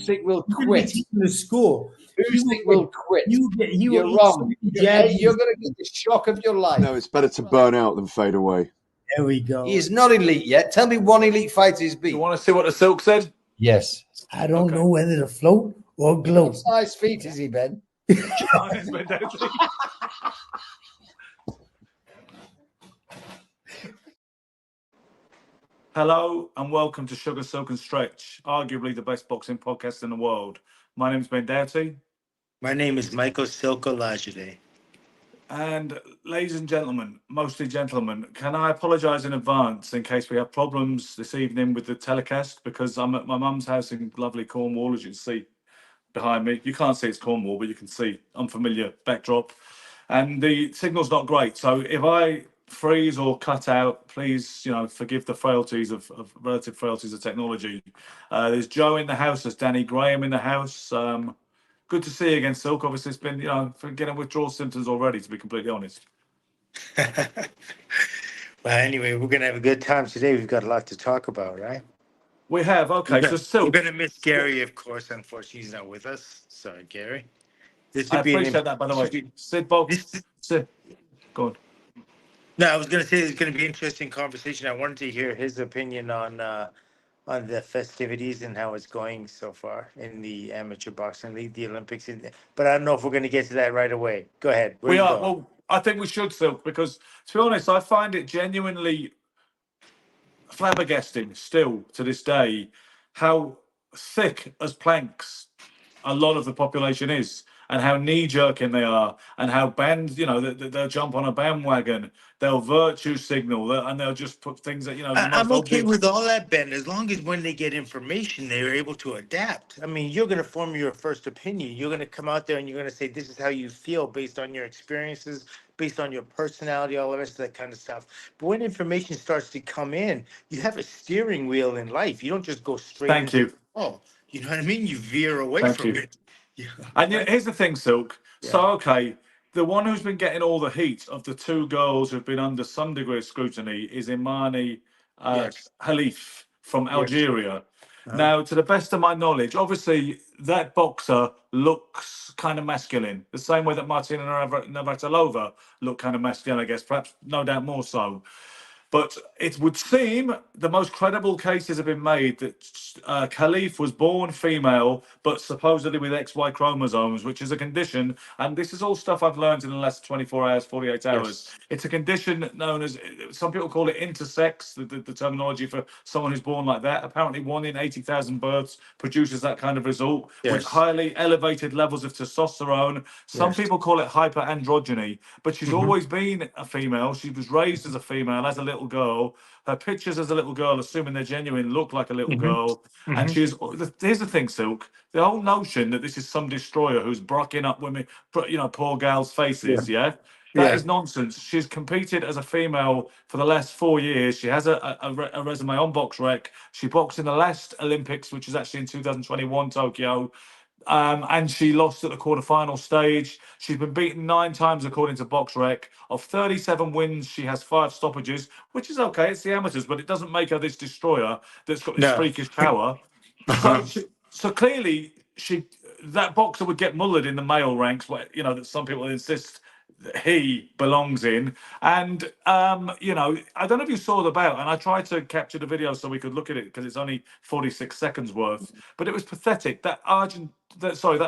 Usyk will You're gonna quit. get taken to school. Usyk will quit. You're wrong. You're going to get the shock of your life. No, it's better to burn out than fade away. There we go. He is not elite yet. Tell me one elite fighter he's beat. You want to see what the Silk said? Yes. I don't know whether to float or gloat. What size feet is he, Ben? Hello and welcome to Sugar, Silk and Stretch, arguably the best boxing podcast in the world. My name is Ben Doughty. My name is Michael Silkolajide. And ladies and gentlemen, mostly gentlemen, can I apologise in advance in case we have problems this evening with the telecast, because I'm at my mum's house in lovely Cornwall, as you can see behind me. You can't see it's Cornwall, but you can see unfamiliar backdrop. And the signal's not great. So if I freeze or cut out, please, forgive the frailties of relative frailties of technology. There's Joe in the house, there's Danny Graham in the house. Good to see you again, Silk. Obviously, it's been, getting withdrawal symptoms already, to be completely honest. Well, anyway, we're going to have a good time today. We've got a lot to talk about, right? We have. Okay, so Silk. We're going to miss Gary, of course. Unfortunately, he's not with us. Sorry, Gary. I appreciate that, by the way. Sid Box. Sid. Go on. No, I was going to say it's going to be an interesting conversation. I wanted to hear his opinion on the festivities and how it's going so far in the amateur boxing league, the Olympics. But I don't know if we're going to get to that right away. Go ahead. We are. Well, I think we should, Silk, because to be honest, I find it genuinely flabbergasting still to this day how thick as planks a lot of the population is, and how knee-jerking they are, and how they'll jump on a bandwagon, they'll virtue signal, and they'll just put things that, I'm okay with all that, Ben, as long as when they get information, they're able to adapt. I mean, you're going to form your first opinion. You're going to come out there and you're going to say, this is how you feel based on your experiences, based on your personality, all the rest of that kind of stuff. But when information starts to come in, you have a steering wheel in life. You don't just go straight Thank you. Oh, you know what I mean? You veer away from it. Yeah. And here's the thing, Silk. Yeah. So, okay, the one who's been getting all the heat of the two girls who've been under some degree of scrutiny is Imani Khalif from Algeria. Yes. Now, to the best of my knowledge, obviously, that boxer looks kind of masculine, the same way that Martina Navratilova looked kind of masculine, I guess, perhaps no doubt more so. But it would seem the most credible cases have been made that Khalif was born female, but supposedly with XY chromosomes, which is a condition. And this is all stuff I've learned in the last 24 hours, 48 hours. Yes. It's a condition known as, some people call it intersex, the terminology for someone who's born like that. Apparently 1 in 80,000 births produces that kind of result, with highly elevated levels of testosterone. Some people call it hyperandrogyny, but she's always been a female. She was raised as a female, as a little girl. Her pictures as a little girl, assuming they're genuine, look like a little girl. And here's the thing, Silk, the whole notion that this is some destroyer who's brocking up women, poor gals' faces, that is nonsense. She's competed as a female for the last 4 years. She has a resume on BoxRec. She boxed in the last Olympics, which is actually in 2021 Tokyo. And she lost at the quarterfinal stage. She's been beaten 9 times, according to BoxRec. Of 37 wins, she has 5 stoppages, which is okay. It's the amateurs, but it doesn't make her this destroyer that's got this freakish power. So clearly, that boxer would get mullered in the male ranks, where that some people insist that he belongs in. And I don't know if you saw the bout, and I tried to capture the video so we could look at it because it's only 46 seconds worth, but it was pathetic. That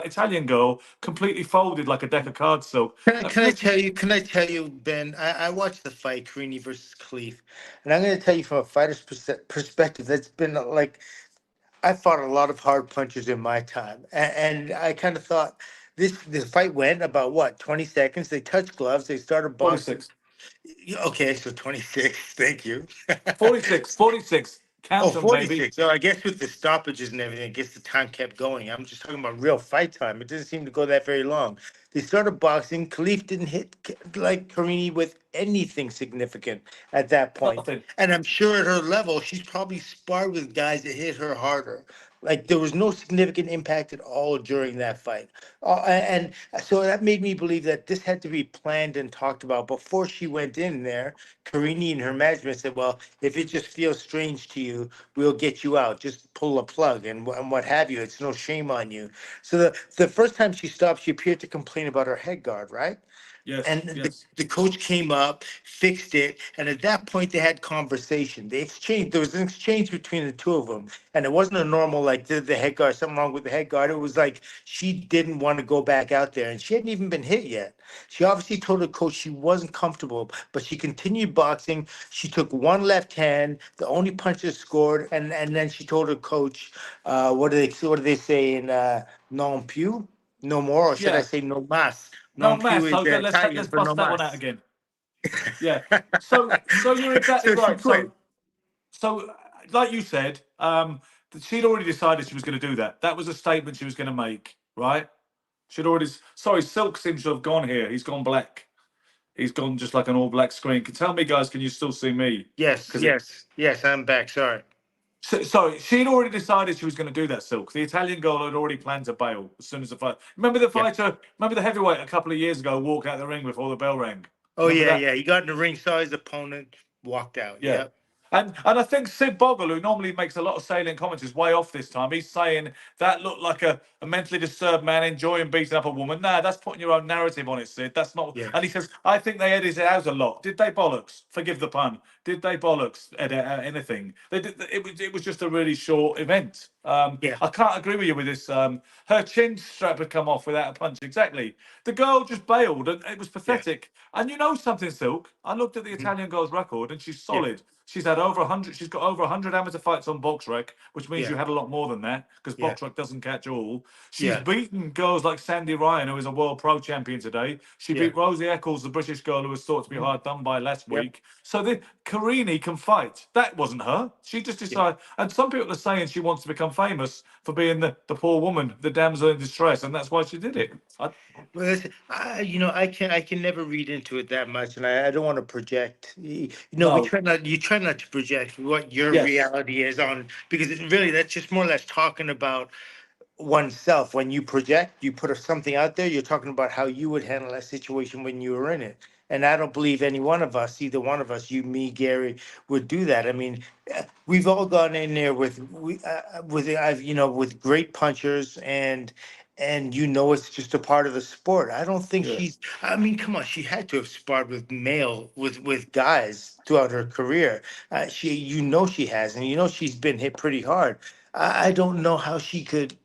Italian girl completely folded like a deck of cards. So can I tell you, Ben, I watched the fight, Carini versus Khalif, and I'm going to tell you from a fighter's perspective, that's been like, I fought a lot of hard punches in my time, and I kind of thought the fight went about 20 seconds. They touched gloves. They started boxing. 46. Okay, so 26. Thank you. 46. Count them, 46. baby. So I guess with the stoppages and everything, I guess the time kept going. I'm just talking about real fight time. It doesn't seem to go that very long. They started boxing. Khalif didn't hit like Carini with anything significant at that point. Nothing. And I'm sure at her level, she's probably sparred with guys that hit her harder. Like there was no significant impact at all during that fight. And so that made me believe that this had to be planned and talked about before she went in there. Karini and her management said, well, if it just feels strange to you, we'll get you out. Just pull a plug and what have you. It's no shame on you. So the first time she stopped, she appeared to complain about her head guard, right? Yes, And yes. the coach came up, fixed it, and at that point they had conversation. They exchanged. There was an exchange between the two of them, and it wasn't a normal like the head guard, something wrong with the head guard. It was like she didn't want to go back out there, and she hadn't even been hit yet. She obviously told the coach she wasn't comfortable, but she continued boxing. She took one left hand, the only punches scored, and then she told her coach, what do they say in non più, no more, or should I Yeah. say no mas? No Non più mess. is Let's Italian for bust no that one out mas. again. Yeah. So you're exactly So she right. quit. So like you said, she'd already decided she was going to do that. That was a statement she was going to make, right? She'd already. Sorry, Silk seems to have gone here. He's gone black. He's gone just like an all black screen. Can tell me, guys, can you still see me? Yes, Because it. yes, yes. I'm back. Sorry. Sorry, she'd already decided she was going to do that. Silk, the Italian girl, had already planned to bail as soon as the fight. Remember the Yeah. fighter? Remember the heavyweight a couple of years ago walked out the ring before the bell rang. Oh Remember yeah, that? yeah. He got in the ring, saw his opponent, walked out. Yeah. Yep. And I think Sid Boggle, who normally makes a lot of salient comments, is way off this time. He's saying that looked like a mentally disturbed man enjoying beating up a woman. Nah, that's putting your own narrative on it, Sid. That's not. Yeah. And he says, I think they edited it out a lot. Did they bollocks? Forgive the pun. Did they bollocks edit out anything? They did. It was just a really short event. Yeah. I can't agree with you with this. Her chin strap had come off without a punch. Exactly. The girl just bailed, and it was Yeah. pathetic. And you know something, Silk? I looked at the Mhm. Italian girl's record, and she's Yeah. solid. She's had over 100. She's got over 100 amateur fights on BoxRec, which means Yeah. you had a lot more than that because Yeah. BoxRec doesn't catch all. She's Yeah. beaten girls like Sandy Ryan, who is a world pro champion today. She Yeah. beat Rosie Eccles, the British girl who was thought to be Mhm. hard done by last Yep. week. So the Carini can fight. That wasn't her. She just Yeah. decided. And some people are saying she wants to become famous for being the poor woman, the damsel in distress, and that's why she did it. Well, I can never read into it that much, and I don't want to project. We No. try not. You try not to project what your Yes. reality is on, because really that's just more or less talking about oneself. When you project, you put something out there, you're talking about how you would handle that situation when you were in it. And I don't believe any one of us, either one of us, you, me, Gary, would do that. I mean, we've all gone in there with great punchers, and it's just a part of the sport. I don't think Yeah. she's. I mean, come on, she had to have sparred with guys throughout her career. She has, and she's been hit pretty hard. I don't know how she could.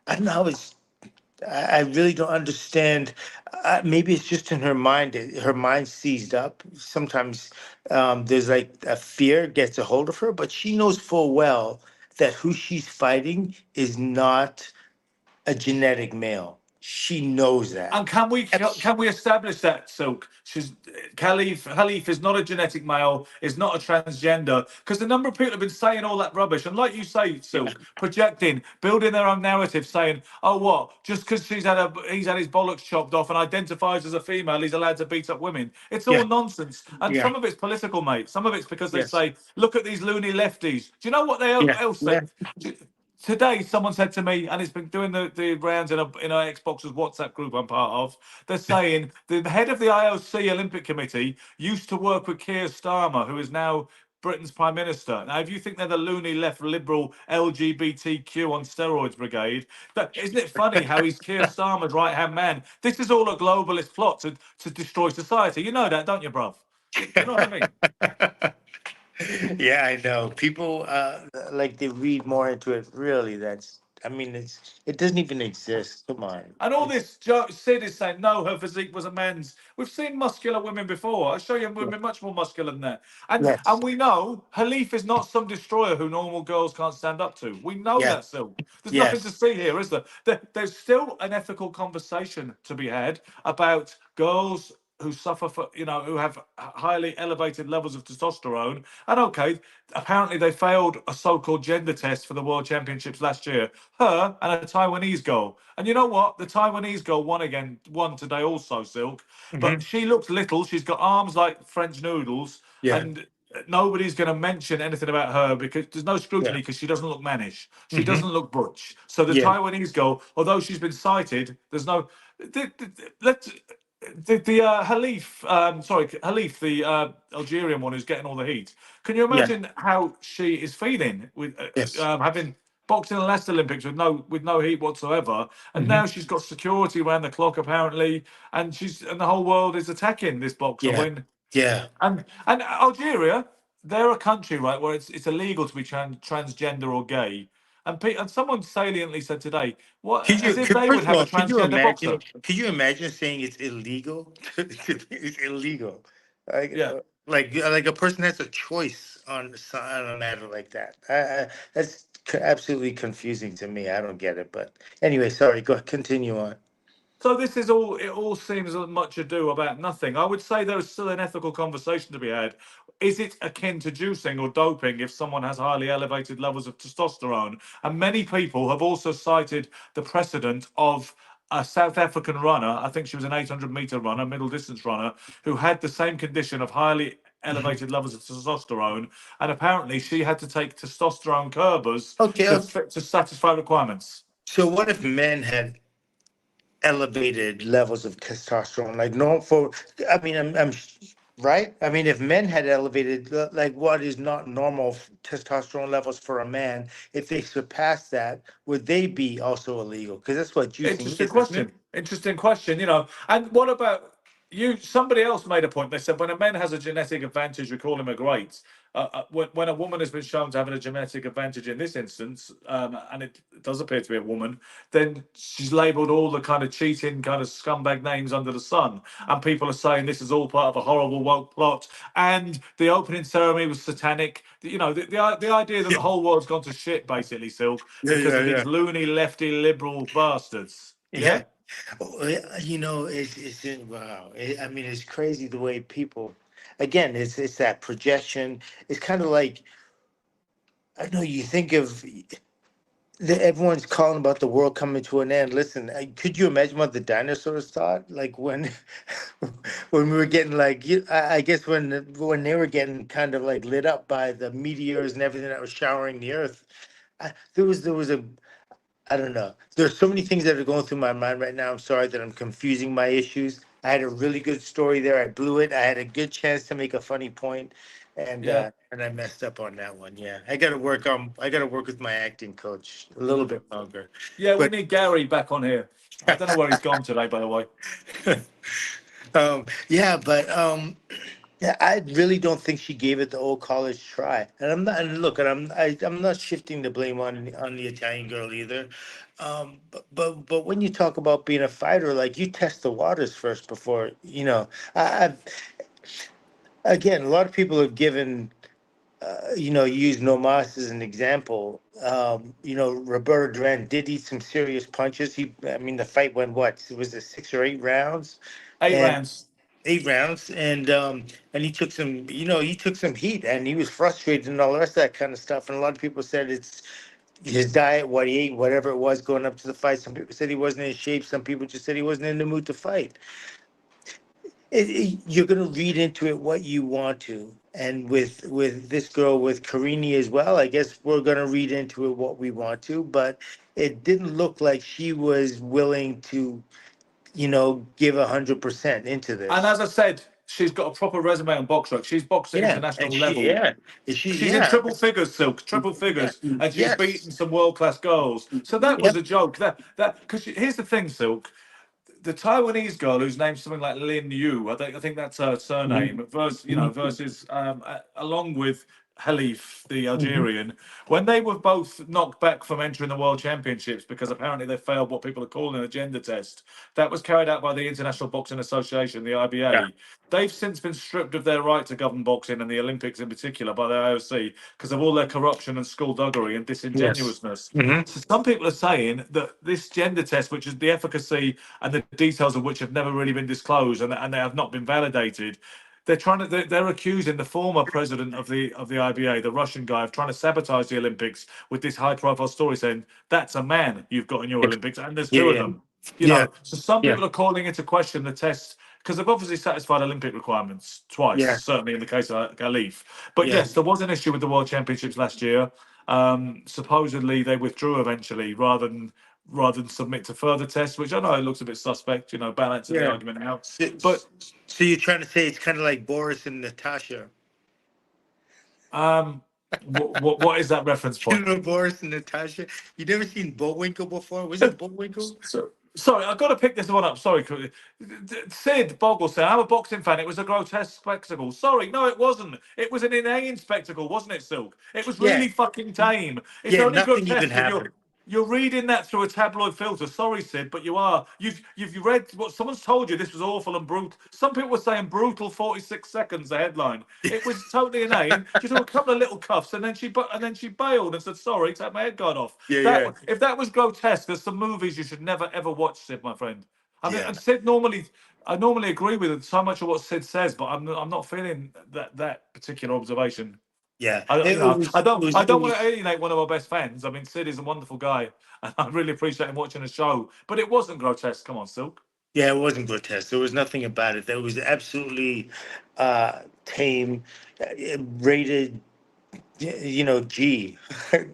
I don't know how it's. I really don't understand. Maybe it's just in her mind. Her mind seized up. Sometimes there's like a fear gets a hold of her, but she knows full well that who she's fighting is not a genetic male. She knows that. And can we establish that, Silk? She's Khalif is not a genetic male, is not a transgender. Because the number of people have been saying all that rubbish, and like you say, Yeah, Silk, projecting, building their own narrative, saying, "Oh, what? Just because he's had his bollocks chopped off and identifies as a female, he's allowed to beat up women." It's yeah, all nonsense, and yeah, some of it's political, mate. Some of it's because they yes, say, "Look at these loony lefties." Do you know what they yeah, else yeah, said? Today, someone said to me, and it's been doing the rounds in a Xbox's WhatsApp group I'm part of. They're saying the head of the IOC Olympic Committee used to work with Keir Starmer, who is now Britain's Prime Minister. Now, if you think they're the loony left liberal LGBTQ on steroids brigade, isn't it funny how he's Keir Starmer's right hand man? This is all a globalist plot to destroy society. You know that, don't you, bruv? You know what I mean? yeah. I know people like they read more into it. Really, I mean, it doesn't even exist. Come on, And all it's this, Sid is saying, no, her physique was a man's. We've seen muscular women before. I'll show you yeah, women much more muscular than that. And yes, and we know Halif is not some destroyer who normal girls can't stand up to. We know yeah, that still. There's nothing to yes, see here, is there? There's still an ethical conversation to be had about girls who suffer who have highly elevated levels of testosterone. And okay, apparently they failed a so-called gender test for the World Championships last year. Her and a Taiwanese girl. And you know what? The Taiwanese girl won today also, Silk. hmm But she looks little. She's got arms like French noodles. yeah, And nobody's going to mention anything about her because there's no scrutiny because she doesn't look mannish. She doesn't look butch. So the Taiwanese girl, although she's been cited, there's no. Let's. Halif, the Algerian one who's getting all the heat. Can you imagine how she is feeling with having boxed in the last Olympics with no heat whatsoever, and now she's got security around the clock apparently, and the whole world is attacking this boxer and Algeria, they're a country, right, where it's illegal to be transgender or gay. And someone saliently said today, "What as if they would First of have a all, could you transgender boxer?" imagine? Could you imagine saying it's illegal? It's illegal. Like, Yeah. like a person has a choice on a matter like that. That's absolutely confusing to me. I don't get it. But anyway, sorry. Go continue on. So this is all. It all seems much ado about nothing. I would say there is still an ethical conversation to be had. Is it akin to juicing or doping if someone has highly elevated levels of testosterone? And many people have also cited the precedent of a South African runner. I think she was an 800-meter runner, middle distance runner, who had the same condition of highly elevated levels of testosterone, and apparently she had to take testosterone curbers Okay. to satisfy requirements. So what if men had elevated levels of testosterone, like normal for? I mean, I'm right. I mean, if men had elevated like what is not normal testosterone levels for a man, if they surpass that, would they be also illegal? Because that's what juicing Interesting is, isn't it? question. Interesting question. And what about you? Somebody else made a point. They said when a man has a genetic advantage, we call him a great. When a woman has been shown to have a genetic advantage in this instance, and it does appear to be a woman, then she's labelled all the kind of cheating, kind of scumbag names under the sun. And people are saying this is all part of a horrible woke plot. And the opening ceremony was satanic. The idea that the whole world's gone to shit, basically, Silk, because of these loony, lefty, liberal bastards. Yeah. Oh, yeah, wow. I mean, it's crazy the way people. Again, it's that projection. It's kind of like, I don't know. You think of everyone's calling about the world coming to an end. Listen, could you imagine what the dinosaurs thought? Like when, when we were getting I guess when they were getting kind of like lit up by the meteors and everything that was showering the earth. There was a I don't know. There's so many things that are going through my mind right now. I'm sorry that I'm confusing my issues. I had a really good story there. I blew it. I had a good chance to make a funny point, Yeah. and I messed up on that one. Yeah, I got to work on. I got to work with my acting coach a little bit longer. Yeah, we But need Gary back on here. I don't know where he's gone today, by the way. yeah, but yeah, I really don't think she gave it the old college try. And I'm not. And look, and I'm not shifting the blame on the Italian girl either. But when you talk about being a fighter, like you test the waters first before I've again, a lot of people have given. Use Nomas as an example. Roberto Duran did eat some serious punches. I mean, the fight went what? Was it 6 or 8 rounds? Eight And rounds. 8 rounds, and he took some heat, and he was frustrated and all the rest of that kind of stuff. And a lot of people said it's his diet, what he ate, whatever it was going up to the fight. Some people said he wasn't in shape. Some people just said he wasn't in the mood to fight. You're going to read into it what you want to, and with this girl, with Karini as well, I guess we're going to read into it what we want to. But it didn't look like she was willing to give 100% into And this. as I said, she's got a proper resume on box work. She's boxed at Yeah, and international level. She's in yeah, triple figures, Silk, triple yeah, figures, and she's yes, beaten some world class girls. So that was yep, a joke. That because here's the thing, Silk. The Taiwanese girl who's named something like Lin Yu, I think that's her surname. Versus along with Halif, the Algerian, when they were both knocked back from entering the World Championships because apparently they failed what people are calling a gender test. That was carried out by the International Boxing Association, the yeah, IBA. They've since been stripped of their right to govern boxing and the Olympics in particular by the IOC because of all their corruption and skullduggery and yes, disingenuousness. hmm So some people are saying that this gender test, which is the efficacy and the details of which have never really been disclosed and they have not been validated, they're accusing the former president of the IBA, the Russian guy, of trying to sabotage the Olympics with this high profile story saying that's a man you've got in your Olympics and there's two of yeah, them. yeah, So some yeah, people are calling into question the test because they've obviously satisfied Olympic requirements twice, Yeah. certainly in the case of Khalif. But Yeah. yes, there was an issue with the World Championships last year. Supposedly they withdrew eventually rather than submit to further tests, which I know it looks a bit suspect, balancing the Yeah. argument out. So, But so you're trying to say it's kind of like Boris and Natasha. what is that reference You point? know Boris and Natasha? You never seen Bullwinkle before? Was it Bullwinkle? Sorry, I've got to pick this one up. Sorry, Sid Boggle said, "I'm a boxing fan. It was a grotesque spectacle." Sorry, no, it wasn't. It was an inane spectacle, wasn't it, Silk? It was Yeah. really fucking tame. It's Yeah, only nothing even grotesque when happened. you're reading that through a tabloid filter. Sorry, Sid, but you are. You've read what someone's told you. This was awful and brutal. Some people were saying brutal 46 seconds. The headline. It was totally inane. She took a couple of little cuffs and then she bailed and said, "Sorry, take my head guard off." Yeah, That yeah. if that was grotesque, there's some movies you should never ever watch, Sid, my friend. I mean, Yeah. and I normally agree with so much of what Sid says, but I'm not feeling that particular observation. Yeah. I, It, you it know, was I it don't, was I it don't want to was alienate one of our best fans. I mean, Sid is a wonderful guy, and I really appreciate him watching the show. But it wasn't grotesque. Come on, Silk. yeah, it wasn't grotesque. There was nothing about it. That was absolutely tame, rated G.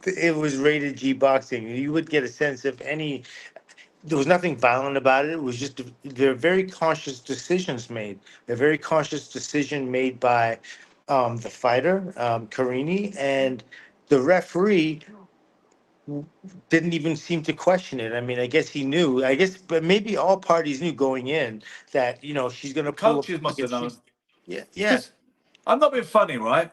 It was rated G boxing. You would get a sense of any. There was nothing violent about it. It was just they're very conscious decisions made. A very conscious decision made by the fighter, Karini, and the referee didn't even seem to question it. I mean, I guess he knew. I guess, but maybe all parties knew going in that she's going to pull a Coaches plug must have if known. she's. Yeah, yeah. Because I'm not being funny, right?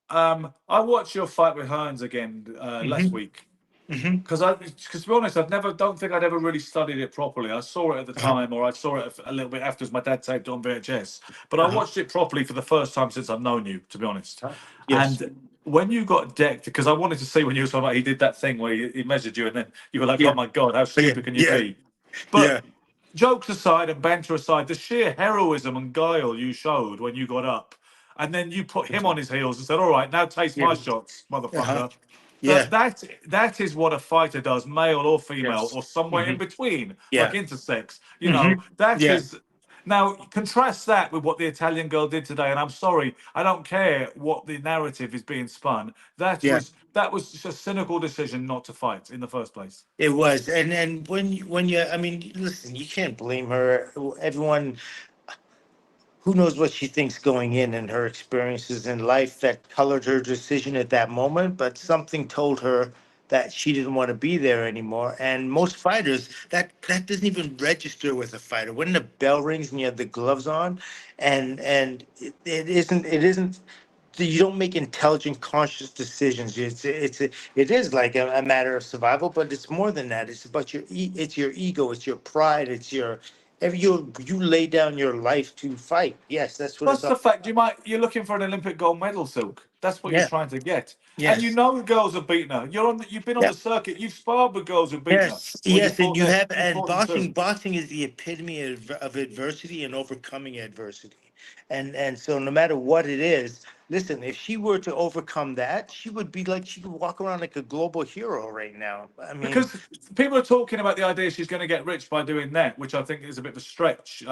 I watched your fight with Hearns again last Hmm. week. Hmm. Because to be honest, don't think I'd ever really studied it properly. I saw it at the Uh-huh. time, or I saw it a little bit after, as my dad taped it on VHS. But I Uh-huh. watched it properly for the first time since I've known you, to be honest. Yes. And when you got decked, because I wanted to see when you were talking about he did that thing where he measured you, and then you were like, "Oh Yeah. my god, how Yeah. stupid can you Yeah. be?" Yeah. But jokes aside and banter aside, the sheer heroism and guile you showed when you got up, and then you put him on his heels and said, "All right, now taste Yeah. my shots, Uh-huh. motherfucker." Yeah. That is what a fighter does, male or female, Yes. or somewhere Hmm. in between, like Yeah. intersex. Hmm. That Yeah. is. Now contrast that with what the Italian girl did today, and I'm sorry, I don't care what the narrative is being spun. Yeah. That was just a cynical decision not to fight in the first place. It was, and I mean, listen, you can't blame her. Everyone who knows what she thinks going in and her experiences in life that colored her decision at that moment, but something told her that she didn't want to be there anymore. And most fighters, that doesn't even register with a fighter. When the bell rings and you have the gloves on, and it isn't you don't make intelligent, conscious decisions. It is like a matter of survival, but it's more than that. It's about it's your ego, it's your pride, it's your you lay down your life to fight. Yes, that's what it's Plus all. the fact you're looking for an Olympic gold medal, Silk. That's what you're Yeah. trying to get, and you Yes. know the girls have beaten her. You've been on Yeah. the circuit. You've sparred with girls who've beaten her, Yes. or you Yes. And fought you them. have, You and fought them too. boxing is the epitome of adversity and overcoming adversity. And so no matter what it is, listen, if she were to overcome that, she could walk around like a global hero right now. I mean, Because people are talking about the idea she's going to get rich by doing that, which I think is a bit of a stretch.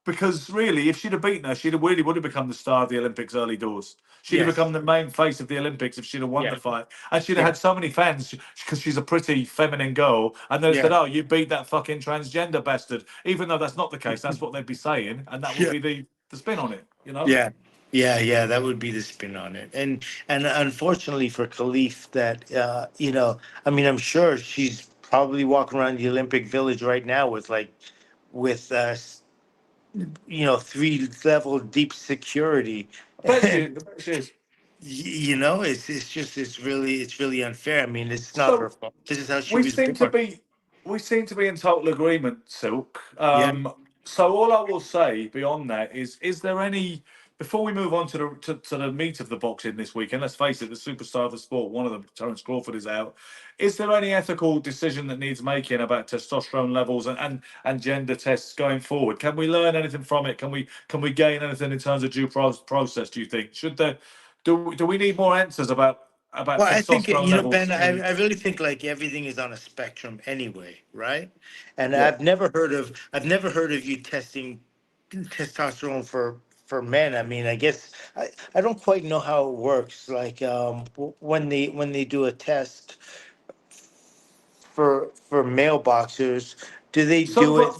Because really, if she'd have beaten her, really would have become the star of the Olympics early doors. She'd have yes. become the main face of the Olympics if she'd have won Yeah. the fight, and she'd have Yeah. had so many fans because she's a pretty feminine girl. And they said, Yeah. "Oh, you beat that fucking transgender bastard," even though that's not the case. That's what they'd be saying, and that would Yeah. be the spin on it. Yeah. Yeah, yeah, that would be the spin on it. And unfortunately for Khalif that I mean, I'm sure she's probably walking around the Olympic Village right now with with 3 level deep security. I bet she, I And bet she is. it's really unfair. I mean, it's not her So fault. This is how she we was seem to born. be we seem to be in total agreement, Silk. Yeah. So all I will say beyond that is there any before we move on to the meat of the boxing this weekend? Let's face it, the superstar of the sport, one of them, Terence Crawford, is out. Is there any ethical decision that needs making about testosterone levels and gender tests going forward? Can we learn anything from it? Can we gain anything in terms of process? Do you think do we need more answers about Well, I think, testosterone levels Ben, in the I really think like everything is on a spectrum anyway, right? And yeah. I've never heard of you testing testosterone for men. I mean, I guess I don't quite know how it works. Like when they do a test for male boxers, do they Some do it?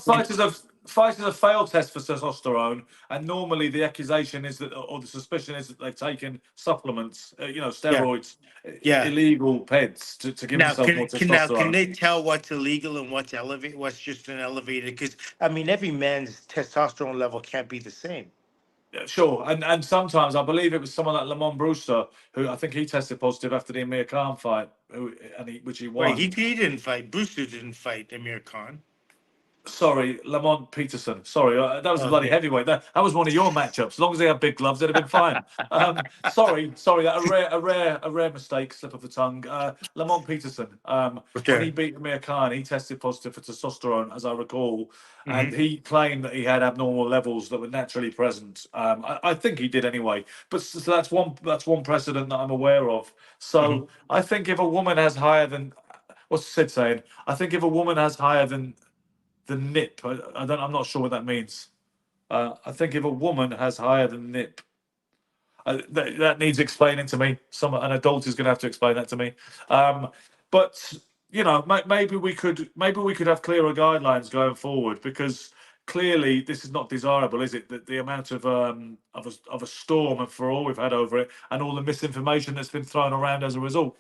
fighters have failed tests for testosterone, and normally the accusation is that, or the suspicion is that they've taken supplements, Yeah, steroids, yeah. illegal peds to give Now, themselves more can testosterone. they tell what's illegal and what's just an elevated? Because I mean, every man's testosterone level can't be the same. Yeah, sure, and sometimes I believe it was someone like Lamont Brewster who I think he tested positive after the Amir Khan fight, which he Wait, won. he didn't fight. Brewster didn't fight Amir Khan. Sorry, Lamont Peterson. Sorry, that was a bloody Okay. heavyweight. That was one of your matchups. As long as they had big gloves, they'd have been fine. Sorry, that a rare mistake, slip of the tongue. Lamont Peterson. When he Okay. beat Amir Khan, he tested positive for testosterone, as I recall, and Hmm. he claimed that he had abnormal levels that were naturally present. I think he did anyway. But so that's one precedent that I'm aware of. Hmm. So I think if a woman has higher than what's Sid saying? I think if a woman has higher than the nip. I'm not sure what that means. I think if a woman has higher than nip, that needs explaining to me. An adult is going to have to explain that to me. But maybe we could have clearer guidelines going forward, because clearly this is not desirable, is it? That the amount of a storm and furore we've had over it, and all the misinformation that's been thrown around as a result.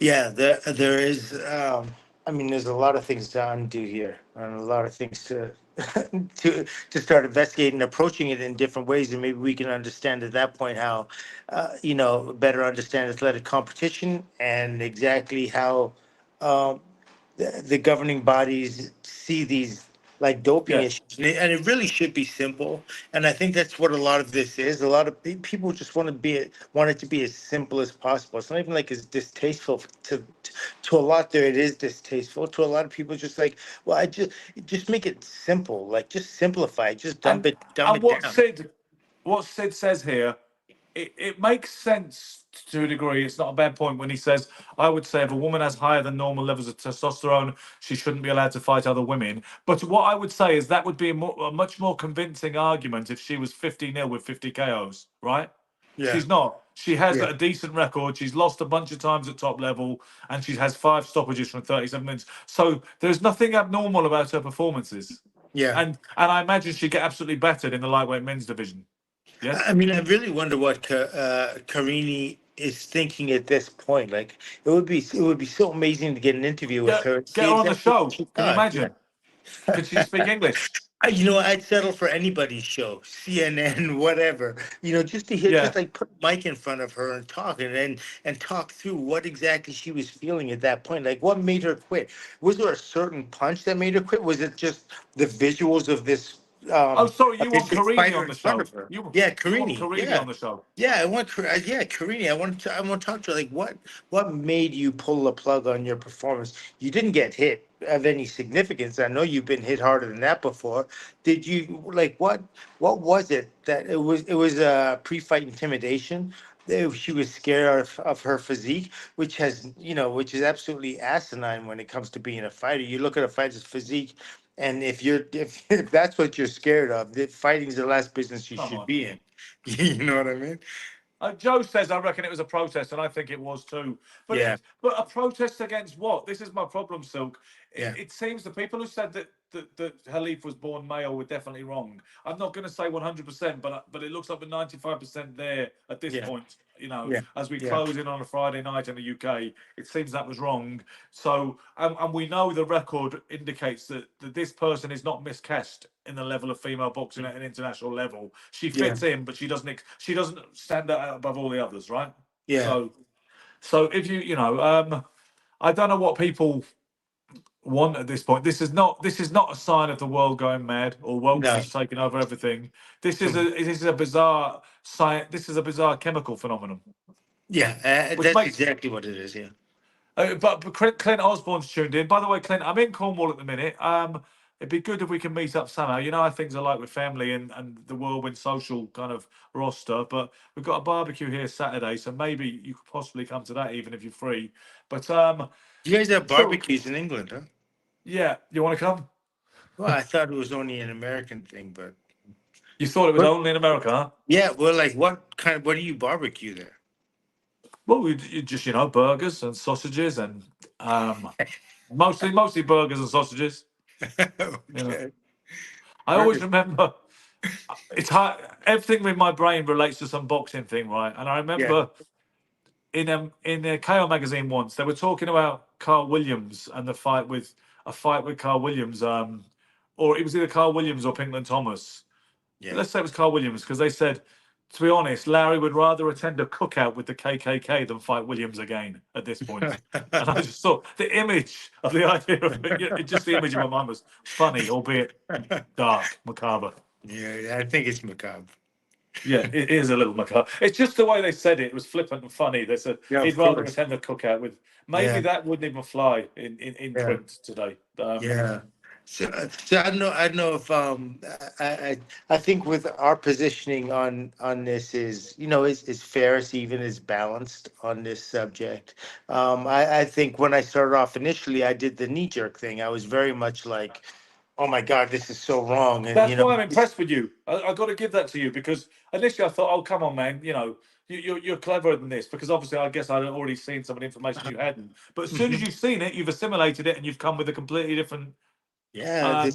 Yeah, there is. I mean, there's a lot of things to undo here, and a lot of things to to start investigating, approaching it in different ways, and maybe we can understand at that point how, better understand athletic competition and exactly how the governing bodies see these like doping Yeah. issues, and it really should be simple. And I think that's what a lot of this is. A lot of people just want it to be as simple as possible. It's not even like it's distasteful to a lot there. It is distasteful to a lot of people. Just like, well, I just make it simple. Like, just simplify it. Just And dumb and it down. what Sid says here, it makes sense to a degree. It's not a bad point when he says, I would say if a woman has higher than normal levels of testosterone, she shouldn't be allowed to fight other women. But what I would say is that would be a much more convincing argument if she was 50-0 with 50 KOs, right? Yeah, She's not. She has yeah, a decent record. She's lost a bunch of times at top level, and she has 5 stoppages from 37 minutes. So there's nothing abnormal about her performances. yeah. And I imagine she'd get absolutely battered in the lightweight men's division. I Yes? mean, I really wonder what Karini is thinking at this point. Like, it would be so amazing to get an interview with her and Get see her on the exactly what show. she Can you thought. Yeah. imagine? Could she speak English? I'd settle for anybody's show, CNN, whatever. Just to hear, just Yeah. like put a mic in front of her and talk, and talk through what exactly she was feeling at that point. Like, what made her quit? Was there a certain punch that made her quit? Was it just the visuals of this Oh, sorry, of you want this Carini fighter on in the front show. of her? You Yeah, you want Karini. Carini Yeah. on the show. Yeah, Karini. I want to talk to her. Like, what made you pull the plug on your performance? You didn't get hit of any significance. I know you've been hit harder than that before. Did you like what was it that it was pre-fight intimidation? She was scared of her physique, which is absolutely asinine when it comes to being a fighter. You look at a fighter's physique, and if that's what you're scared of, fighting's the last business you Come should on. be in. You know what I mean? Joe says I reckon it was a protest, and I think it was too. But Yeah, a protest against what? This is my problem, Silk. yeah, It seems the people who said that Khalif was born male were definitely wrong. I'm not going to say 100%, but it looks like we're 95% there at this yeah, point. yeah, As we yeah, close in on a Friday night in the UK, it seems that was wrong. So, and we know the record indicates that this person is not miscast in the level of female boxing at an international level. She yeah, fits in, but she doesn't stand out above all the others, right? yeah. So if I don't know what people want at this point. This is not a sign of the world going mad or woke No. just taking over everything. This is a bizarre science. This is a bizarre chemical phenomenon, Yeah, which that's makes. exactly what it is. Yeah. But Clint Osborne's tuned in. By the way, Clint, I'm in Cornwall at the minute. It'd be good if we can meet up somehow. You know how things are like with family and the whirlwind social kind of roster. But we've got a barbecue here Saturday, so maybe you could possibly come to that even if you're free. But You guys have so barbecues in England, huh? yeah, you want to come? Well, I thought it was only an American thing, but You thought it was only in America, huh? yeah. Well, like what do you barbecue there? Well, we just burgers and sausages and mostly burgers and sausages. You know, Okay. I always remember it's hard. Everything in my brain relates to some boxing thing, right? And I Yeah. remember in a KO magazine once they were talking about Carl Williams and the fight with Carl Williams, or it was either Carl Williams or Pinkman Thomas. Yeah. Let's say it was Carl Williams because they said, to be honest, Larry would rather attend a cookout with the KKK than fight Williams again at this point. And I just thought the image of the idea of just the image in my mind was funny, albeit dark, macabre. Yeah, I think it's macabre. Yeah, it is a little macabre. It's just the way they said it. It was flippant and funny. They said Yeah, he'd of rather course. attend the cookout with. Maybe Yeah. that wouldn't even fly in Yeah. print today. Yeah. So I don't know if I think with our positioning on this is fair, it's even, is balanced on this subject. I think when I started off initially, I did the knee jerk thing. I was very much like, oh my God, this is so wrong, and That's why I'm impressed with you. I got to give that to you because initially I thought, oh, come on, man, you're cleverer than this because obviously I guess I'd already seen some of the information you hadn't. But as soon as you've seen it, you've assimilated it and you've come with a completely different yeah.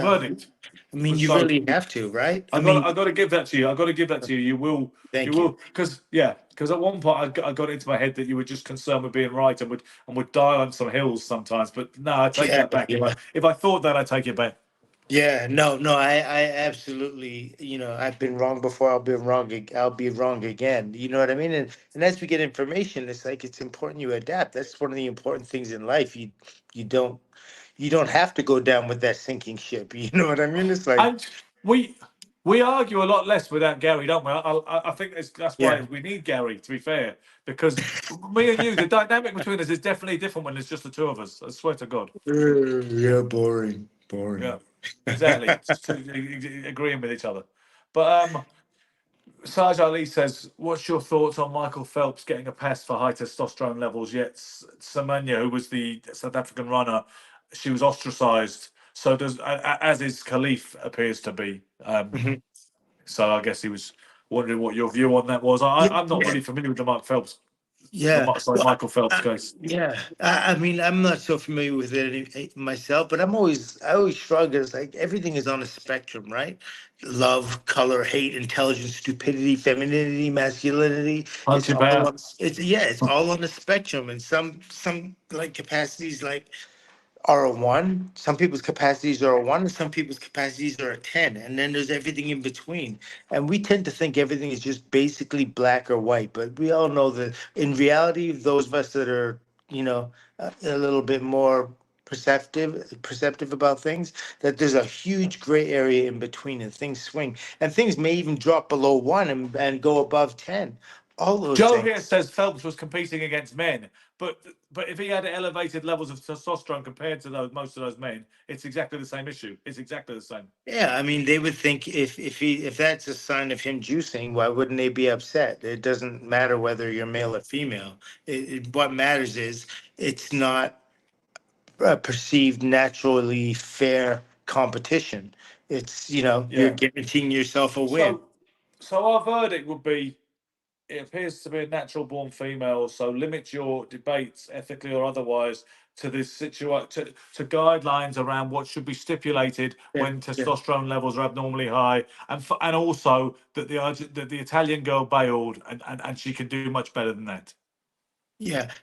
verdict. I mean, you So really have to, right? I got to give that to you. I got to give that to you. Thank You you. will, because at one point I got into my head that you were just concerned with being right and would die on some hills sometimes. But no, I take Yeah, that back. yeah. If I thought that, I take it back. Yeah, no, I absolutely, I've been wrong before. I'll be wrong again. You know what I mean? And as we get information, it's like it's important you adapt. That's one of the important things in life. You don't you don't have to go down with that sinking ship. You know what I mean? It's like, And we argue a lot less without Gary, don't we? I think that's why yeah, we need Gary. To be fair, because me and you, the dynamic between us is definitely different when it's just the two of us. I swear to God. yeah, boring, Yeah, boring. exactly. Just agreeing with each other. But Saj Ali says, "What's your thoughts on Michael Phelps getting a pass for high testosterone levels? Yet Semenya, who was the South African runner, she was ostracised. So does as is Khalif appears to be. Mhm. So I guess he was wondering what your view on that was. Yeah, I'm not yeah, really familiar with the Mike Phelps, yeah. Well, Michael Phelps case. yeah. I mean, I'm not so familiar with myself, but I always shrug. It's like everything is on a spectrum, right? Love, color, hate, intelligence, stupidity, femininity, masculinity. It's Punching all power. on. It's all on the spectrum, and some like capacities are a one. Some people's capacities are a one, and some people's capacities are a 10. And then there's everything in between. And we tend to think everything is just basically black or white. But we all know that in reality, those of us that are, a little bit more perceptive about things, that there's a huge gray area in between and things swing. And things may even drop below one and go above 10. All those Joe here things. says Phelps was competing against men, but if he had elevated levels of testosterone compared to most of those men, it's exactly the same issue. It's exactly the same. Yeah, I mean, they would think if that's a sign of him juicing, why wouldn't they be upset? It doesn't matter whether you're male or female. What matters is it's not a perceived naturally fair competition. It's you're Yeah. guaranteeing yourself a win. So our verdict would be: it appears to be a natural born female, so limit your debates, ethically or otherwise, to this to guidelines around what should be stipulated Yeah, when yeah, testosterone levels are abnormally high, and also that the Italian girl bailed, and she can do much better than that.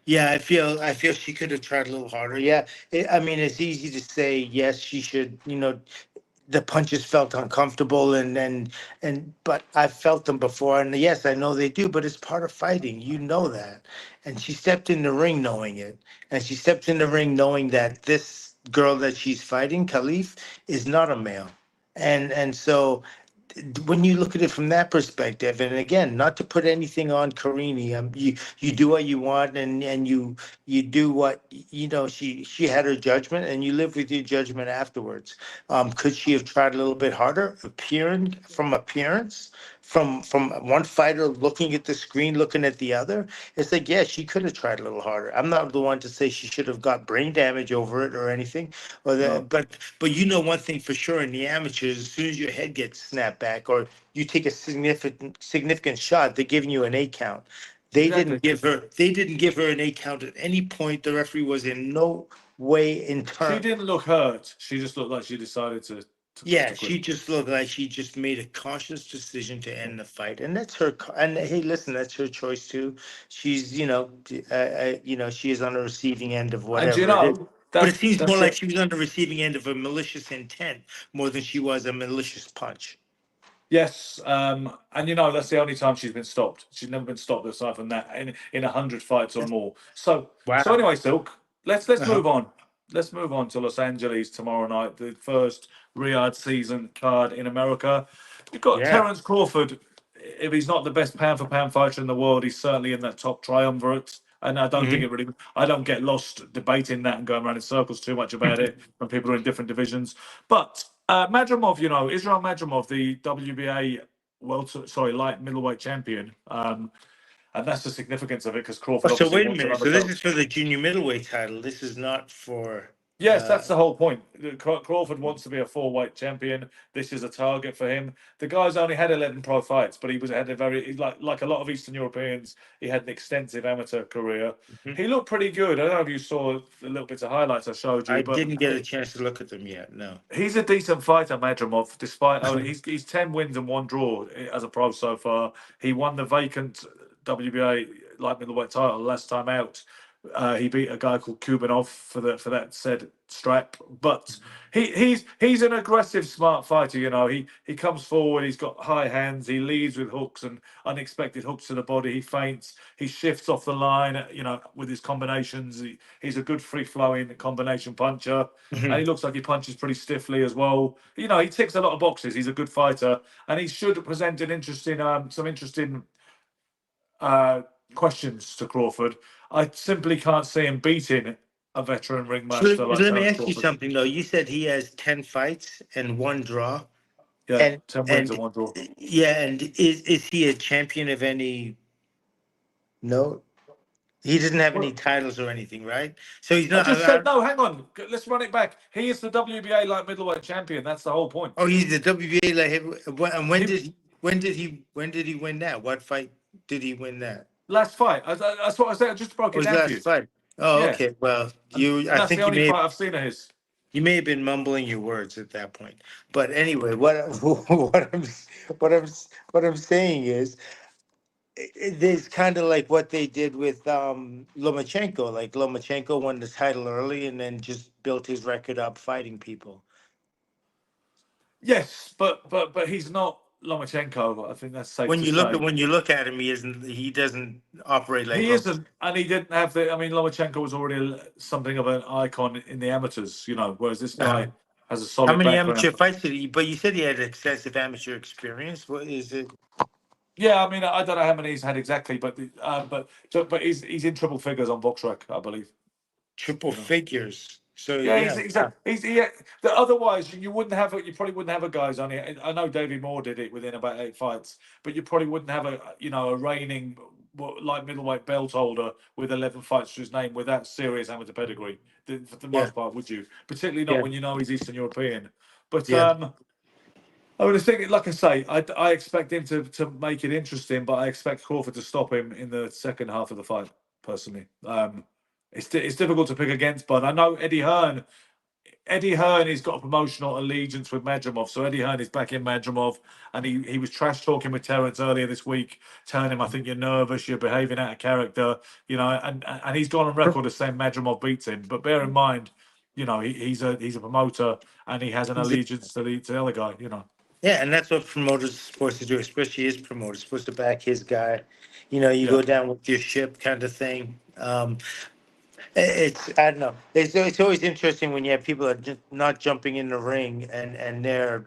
yeah. I feel she could have tried a little harder. Yeah, I mean, it's easy to say yes, she should. The punches felt uncomfortable and but I've felt them before, and yes, I know they do, but it's part of fighting, that. And she stepped in the ring knowing it, and she stepped in the ring knowing that this girl that she's fighting, Khalif, is not a male. And so when you look at it from that perspective, and again, not to put anything on Karini, you do what you want, and you do what She had her judgment, and you live with your judgment afterwards. Could she have tried a little bit harder? Appearance, from one fighter looking at the screen, looking at the other, it's like, yeah, she could have tried a little harder. I'm not the one to say she should have got brain damage over it or anything, or that. No. But you know one thing for sure in the amateurs, as soon as your head gets snapped back or you take a significant shot, they're giving you an 8 count. Exactly. They didn't give her an 8 count at any point. The referee was in no way in She turn. didn't look hurt. She just looked like she decided to Yeah, quit. she just looked like she just made a conscious decision to end the fight, and that's her. And hey, listen, that's her choice too. She's, she is on the receiving end of And you whatever it is. know, But it seems more that's like it. she was on the receiving end of a malicious intent more than she was a malicious punch. Yes, and that's the only time she's been stopped. She's never been stopped aside from that in 100 fights or more. So Wow. anyway, Silk, let's Uh-huh. move on. Let's move on to Los Angeles tomorrow night, the first Riyadh season card in America. You've got Yeah. Terence Crawford. If he's not the best pound for pound fighter in the world, he's certainly in that top triumvirate. And I don't think Hmm. it really. I don't get lost debating that and going around in circles too much about it when people are in different divisions. But Madrimov, Israel Madrimov, the WBA light middleweight champion, and that's the significance of it because Oh, Crawford so obviously wait a wants minute. another So this belt. is for the junior middleweight title. This is not for. Yes, that's the whole point. Crawford wants to be a four-weight champion. This is a target for him. The guy's only had 11 pro fights, but had a very like a lot of Eastern Europeans. He had an extensive amateur career. Mhm. He looked pretty good. I don't know if you saw the little bits of highlights I showed I you, but didn't get a chance to look at them yet. No. he's a decent fighter, Madrimov. Despite only he's 10 wins and one draw as a pro so far. He won the vacant WBA light middleweight title last time out. He beat a guy called Kubanov for that said strap. But he's an aggressive, smart fighter. He comes forward. He's got high hands. He leads with hooks and unexpected hooks to the body. He feints. He shifts off the line. With his combinations. He's a good free flowing combination puncher. And he looks like he punches pretty stiffly as well. He ticks a lot of boxes. He's a good fighter, and he should present some interesting questions to Crawford. I simply can't see him beating a veteran So ringmaster like let me Terence ask you Crawford. something though. You said he has 10 fights and one draw. Yeah, And 10 wins and and one draw. yeah, and is he a champion of any no? He doesn't have any Well, titles or anything, right? So he's I not just said no. Hang on, let's run it back. He is the WBA light middleweight champion. That's the whole point. oh, he's the WBA and Him when did he win that? What fight did he win that? last fight. That's what I said. I just broke Oh, it his down for last you. fight. Oh, Yeah, okay. Well, and I that's the think only fight I've seen of his. you may have been mumbling your words at that point. But anyway, what I'm what I'm what I'm saying is it is kind of like what they did with Lomachenko. Like Lomachenko won the title early and then just built his record up fighting people. Yes, but he's not Lomachenko. I think that's safe to say. When you look at him, he doesn't operate like He Lomachenko. isn't, and he didn't have the. I mean, Lomachenko was already something of an icon in the amateurs, whereas this Uh-huh. guy has a How solid many background. amateur fights did he? But you said he had extensive amateur experience. What is it? Yeah, I mean, I don't know how many he's had exactly, but he's in triple figures on BoxRec, I believe. Triple You know. figures. So Yeah, yeah. otherwise you probably wouldn't have a guys on it. I know Davey Moore did it within about 8 fights, but you probably wouldn't have a reigning like middleweight belt holder with 11 fights to his name with that serious amateur pedigree. For the Yeah. most part, would you? Particularly not Yeah. when you know he's Eastern European. But Yeah. I would think, like I say, I expect him to make it interesting, but I expect Crawford to stop him in the second half of the fight. Personally, it's difficult to pick against, but I know Eddie Hearn. Eddie Hearn has got a promotional allegiance with Madrimov, so Eddie Hearn is back in Madrimov, and he was trash talking with Terence earlier this week, telling him, "I think you're nervous, you're behaving out of character," and he's gone on record as saying Madrimov beats him. But bear in mind, he's a promoter and he has an allegiance to the other guy. Yeah, and that's what promoters are supposed to do, especially his promoter, supposed to back his guy. You Yeah. go down with your ship kind of thing. It's I don't know. It's always interesting when you have people that are just not jumping in the ring and they're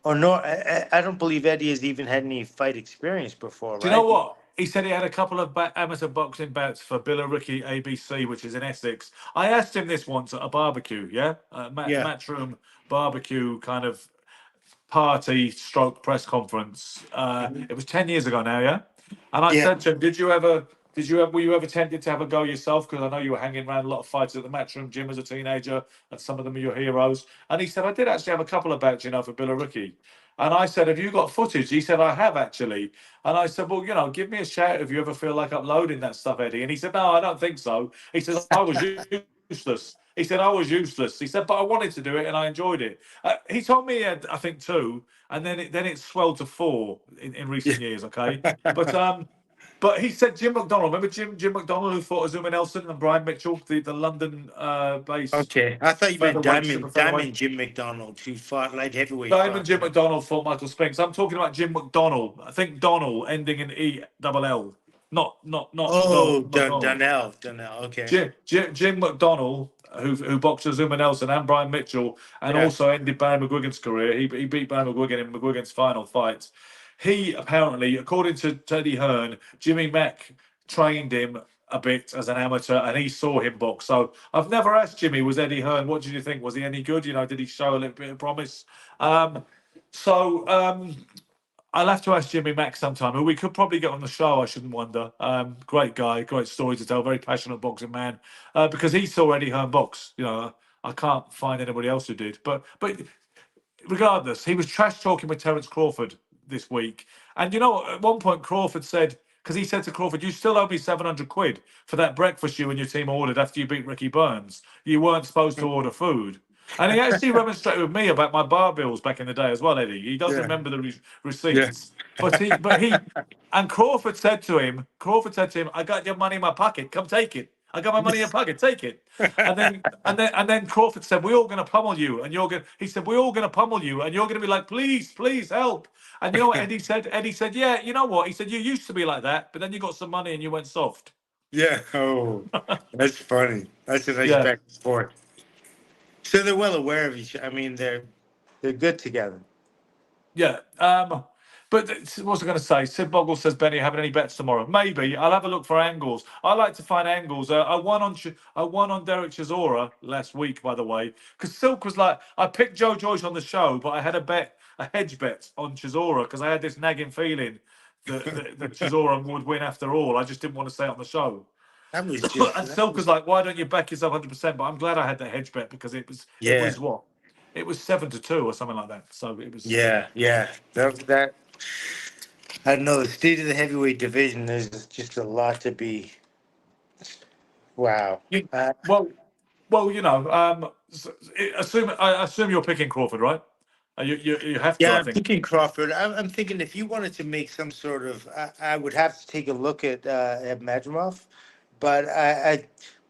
or no. I don't believe Eddie has even had any fight experience before, Do you know right? what? He said he had a couple of amateur boxing bouts for Billericay ABC, which is in Essex. I asked him this once at a barbecue, yeah? Yeah. Matchroom barbecue kind of party stroke press conference. It was 10 years ago now, yeah? And I Yeah. said to him, were you ever tempted to have a go yourself? Because I know you were hanging around a lot of fights at the Matchroom gym as a teenager, and some of them are your heroes. And he said, I did actually have a couple of bouts, for Billericay. And I said, have you got footage? He said, I have actually. And I said, well, give me a shout if you ever feel like uploading that stuff, Eddie. And he said, no, I don't think so. He said, I was useless. He said, I was useless. He said, but I wanted to do it and I enjoyed it. He told me he had, I think, 2, and then it swelled to 4 in recent years, okay? But he said Jim McDonald. Remember Jim McDonald, who fought Azuma Nelson and Brian Mitchell, the London based Okay, I thought you meant featherweight, super featherweight. Diamond Jim McDonald, who fought light heavyweight. Diamond Jim McDonald fought Michael Spinks. I'm talking about Jim McDonald. I think Donald ending in E-double-L. Not Oh, McDonald. Donnell. Okay. Jim McDonald, who boxed Azuma Nelson and Brian Mitchell, and Yeah. also ended Barry McGuigan's career. He beat Barry McGuigan in McGuigan's final fight. He apparently, according to Teddy Hearn, Jimmy Mack trained him a bit as an amateur, and he saw him box. So I've never asked Jimmy, was Eddie Hearn, what did you think? Was he any good? Did he show a little bit of promise? I'll have to ask Jimmy Mack sometime. We could probably get on the show, I shouldn't wonder. Great guy, great story to tell, very passionate boxing man. Because he saw Eddie Hearn box. I can't find anybody else who did. But regardless, he was trash talking with Terence Crawford this week. And at one point Crawford said, because he said to Crawford, you still owe me 700 quid for that breakfast you and your team ordered after you beat Ricky Burns. You weren't supposed to order food. And he actually remonstrated with me about my bar bills back in the day as well, Eddie. He does remember the receipts. Yeah. And Crawford said to him, I got your money in my pocket. Come take it. I got my money in your pocket. Take it. And then Crawford said, we're all going to pummel you. And he said, we're all going to pummel you. And you're going to be like, please, please help. And you know what Eddie said? Eddie said, yeah, you know what? He said, you used to be like that, but then you got some money and you went soft. Yeah. Oh, that's funny. That's a nice back and forth. So they're well aware of each other. I mean, they're good together. Yeah. But what was I going to say? Sid Boggle says, Benny, having any bets tomorrow? Maybe. I'll have a look for angles. I like to find angles. I won on Derek Chisora last week, by the way, because Silk was like, I picked Joe Joyce on the show, but I had a hedge bet on Chisora because I had this nagging feeling that Chisora would win after all. I just didn't want to say it on the show. And Silk was like, why don't you back yourself 100%? But I'm glad I had that hedge bet because it was what? It was 7-2 or something like that. So it was. Yeah. That I don't know. The state of the heavyweight division, there's just a lot to be. Wow. I assume you're picking Crawford, right? You have to. Yeah, I I'm think. thinking Crawford. I'm thinking if you wanted to make some sort of, I would have to take a look at Madrimov, but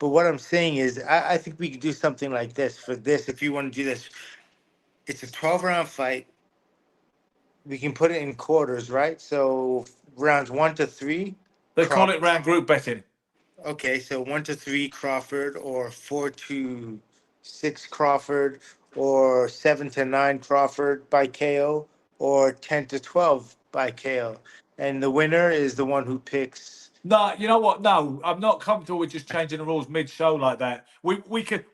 but what I'm saying is, I think we could do something like this for this. If you want to do this, it's a 12-round fight. We can put it in quarters, right? So rounds 1 to 3. They call it round group betting. Okay, so 1 to 3 Crawford, or 4 to 6 Crawford, or 7 to 9 Crawford by KO, or 10 to 12 by KO. And the winner is the one who picks. No, you know what? No, I'm not comfortable with just changing the rules mid-show like that. We need to.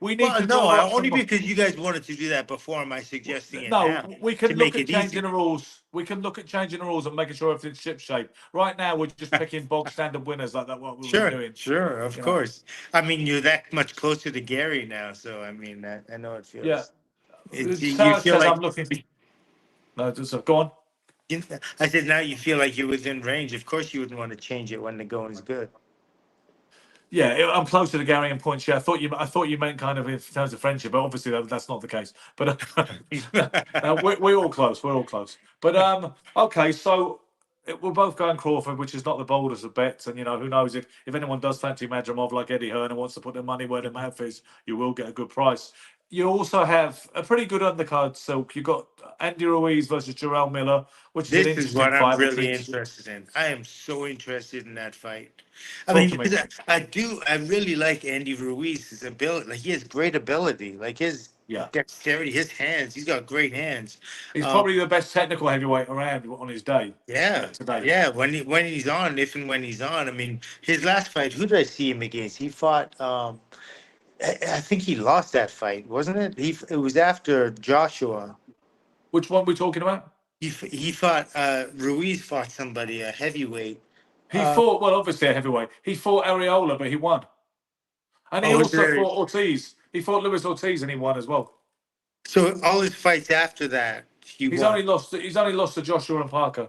No, only because you guys wanted to do that before. Am I suggesting it now? We can look at changing the rules. We can look at changing the rules and making sure everything's ship-shape. Right now, we're just picking bog standard winners like that. What we were doing. Sure, of course. I mean, you're that much closer to Gary now, so I mean, I know it feels. Yeah. You Sarah feel says like I'm looking. No, just go on. I said, now you feel like you're within range. Of course, you wouldn't want to change it when the going is good. Yeah, I'm closer to Gary in points. Yeah, I thought you meant kind of in terms of friendship, but obviously that's not the case. But we're all close. We're all close. But okay, so we're both going Crawford, which is not the boldest of bets. And who knows if anyone does fancy Madrimov like Eddie Hearn and wants to put their money where their mouth is, you will get a good price. You also have a pretty good undercard, Silk. You've got Andy Ruiz versus Jarrell Miller, which is an interesting what fight. I'm really interested in. I am so interested in that fight. I Talk mean, to me. because I really like Andy Ruiz's ability. Like, he has great ability. Like, his dexterity, his hands. He's got great hands. He's probably the best technical heavyweight around on his day. Today. Yeah. When he's on, if and when he's on. I mean, his last fight, who did I see him against? He fought. I think he lost that fight, wasn't it? It was after Joshua. Which one we talking about? He fought Ruiz fought somebody, a heavyweight. He fought, well, obviously a heavyweight. He fought Areola, but he won. And he was also there, fought Ortiz. He fought Luis Ortiz and he won as well. so all his fights after that, he He's won. only lost to Joshua and Parker.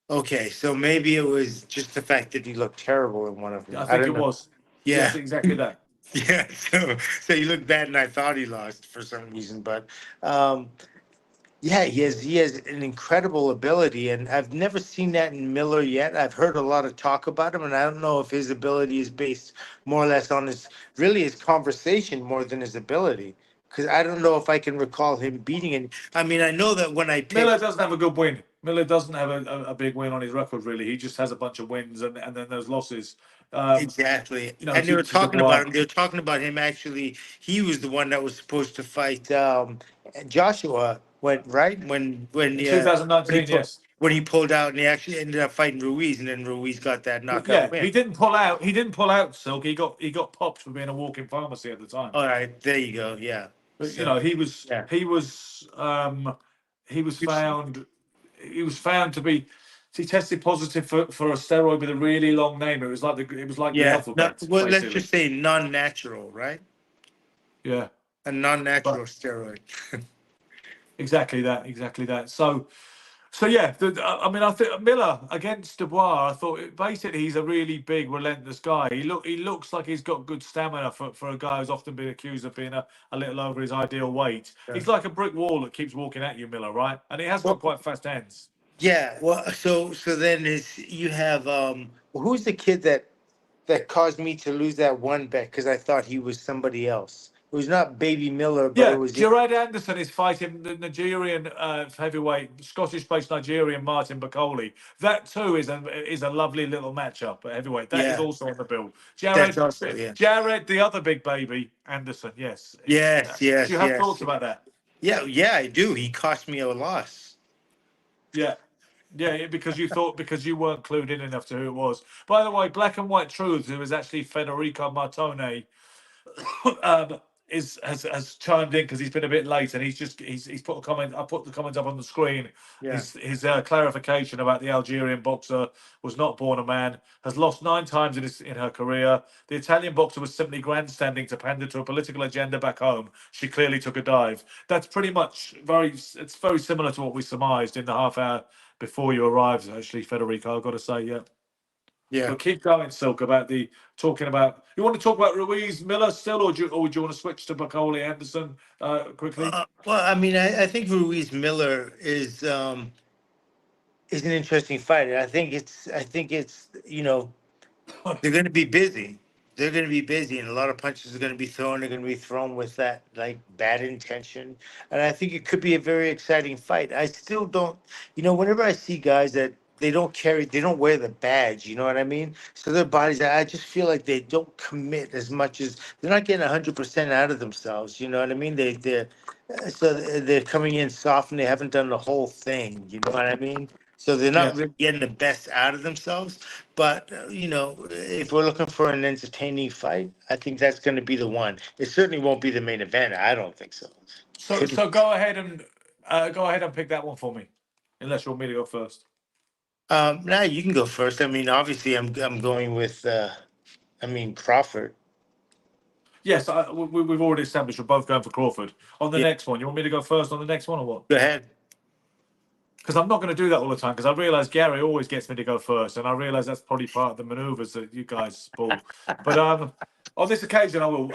Okay, so maybe it was just the fact that he looked terrible in one of them. I think it don't know. was. Yeah, Yes, exactly that. yeah. So he looked bad, and I thought he lost for some reason. But yeah, he has an incredible ability, and I've never seen that in Miller yet. I've heard a lot of talk about him, and I don't know if his ability is based more or less on his conversation more than his ability. Because I don't know if I can recall him beating it. I mean, I know that when I Miller picked, doesn't have a good win. Miller doesn't have a big win on his record, really. He just has a bunch of wins and then there's losses. exactly, You know, and they were to talking Dubois. about him. They were talking about him actually. He was the one that was supposed to fight Joshua. Went right when In when he 2019, pulled yes. when he pulled out, and he actually ended up fighting Ruiz, and then Ruiz got that knockout Yeah, win. he didn't pull out. He didn't pull out, Silk. He got popped for being a walking pharmacy at the time. All right, there you go. Yeah. But you So know, he was yeah, he was he was found to be, he tested positive for a steroid with a really long name. It was like the yeah. Not alphabet, well. Let's basically. just say non-natural, right? Yeah. A non-natural But steroid. exactly that. So yeah, I mean, I think Miller against Dubois. I thought basically he's a really big, relentless guy. He looks like he's got good stamina for a guy who's often been accused of being a little over his ideal weight. Yeah. He's like a brick wall that keeps walking at you, Miller, right? And he has got Well, quite fast hands. yeah. Well, so then you have who's the kid that caused me to lose that one bet because I thought he was somebody else. It was not Baby Miller, but it Yeah, was Jared Anderson is fighting the Nigerian heavyweight, Scottish-based Nigerian Martin Bacoli. That too is a lovely little matchup at heavyweight. That is yeah. also on the bill. That's Jared, also yeah. Jared, the other big baby, Anderson. Yes. Yes, Do you yes, have thoughts yes. about that? Yeah, yeah, I do. He cost me a loss. Yeah. Yeah, because you weren't clued in enough to who it was. By the way, Black and White Truths, who is actually Federico Martone, um, has chimed in because he's been a bit late and he's put a comment. I put the comment up on the screen. Yeah. His clarification about the Algerian boxer was not born a man, has lost 9 times in her career. The Italian boxer was simply grandstanding to pander to a political agenda back home. She clearly took a dive. That's pretty much it's very similar to what we surmised in the half hour before you arrived. Actually, Federico, I've got to say, yeah. Yeah. But keep going, Silk, about talking about. You want to talk about Ruiz Miller still, or would you want to switch to Bacoli Anderson quickly? Well, I mean, I think Ruiz Miller is an interesting fighter. I think it's they're going to be busy. They're going to be busy, and a lot of punches are going to be thrown. They're going to be thrown with that like bad intention, and I think it could be a very exciting fight. I still don't, whenever I see guys that they don't wear the badge. You know what I mean? So their bodies, I just feel like they don't commit as much as they're not getting 100% out of themselves. You know what I mean? They're coming in soft and they haven't done the whole thing. You know what I mean? So they're Yeah. not really getting the best out of themselves. But, if we're looking for an entertaining fight, I think that's going to be the one. It certainly won't be the main event. I don't think so. So go ahead and pick that one for me, unless you want me to go first. Now you can go first. I mean, obviously, I'm going with, Crawford. Yes, we've already established we're both going for Crawford. On the Yeah, next one, you want me to go first on the next one or what? go ahead. Because I'm not going to do that all the time. Because I realise Gary always gets me to go first, and I realise that's probably part of the manoeuvres that you guys pull. But on this occasion, I will.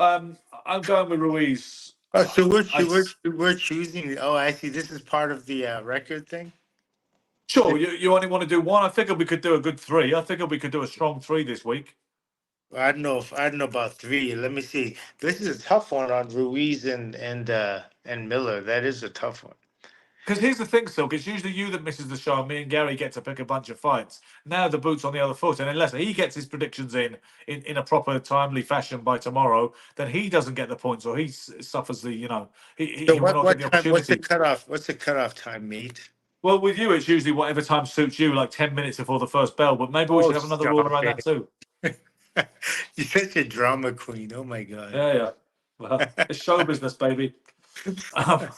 I'm going with Ruiz. Oh, so I we're choosing. Oh, I see. This is part of the record thing. Sure, you only want to do one. I figured we could do a good 3. I figured we could do a strong 3 this week. I don't know about 3. Let me see. This is a tough one on Ruiz and Miller. That is a tough one. Because here's the thing, Silk, it's usually you that misses the show, and me and Gary get to pick a bunch of fights. Now the boot's on the other foot, and unless he gets his predictions in a proper, timely fashion by tomorrow, then he doesn't get the points, or he suffers the, So he will not get what the time? What's the opportunity. cutoff? What's the cutoff time, mate? Well, with you, it's usually whatever time suits you, like 10 minutes before the first bell, but maybe we Oh, should have another rule stop around that it! too. You're such a drama queen. Oh my god. Yeah. Well, it's show business, baby. Um,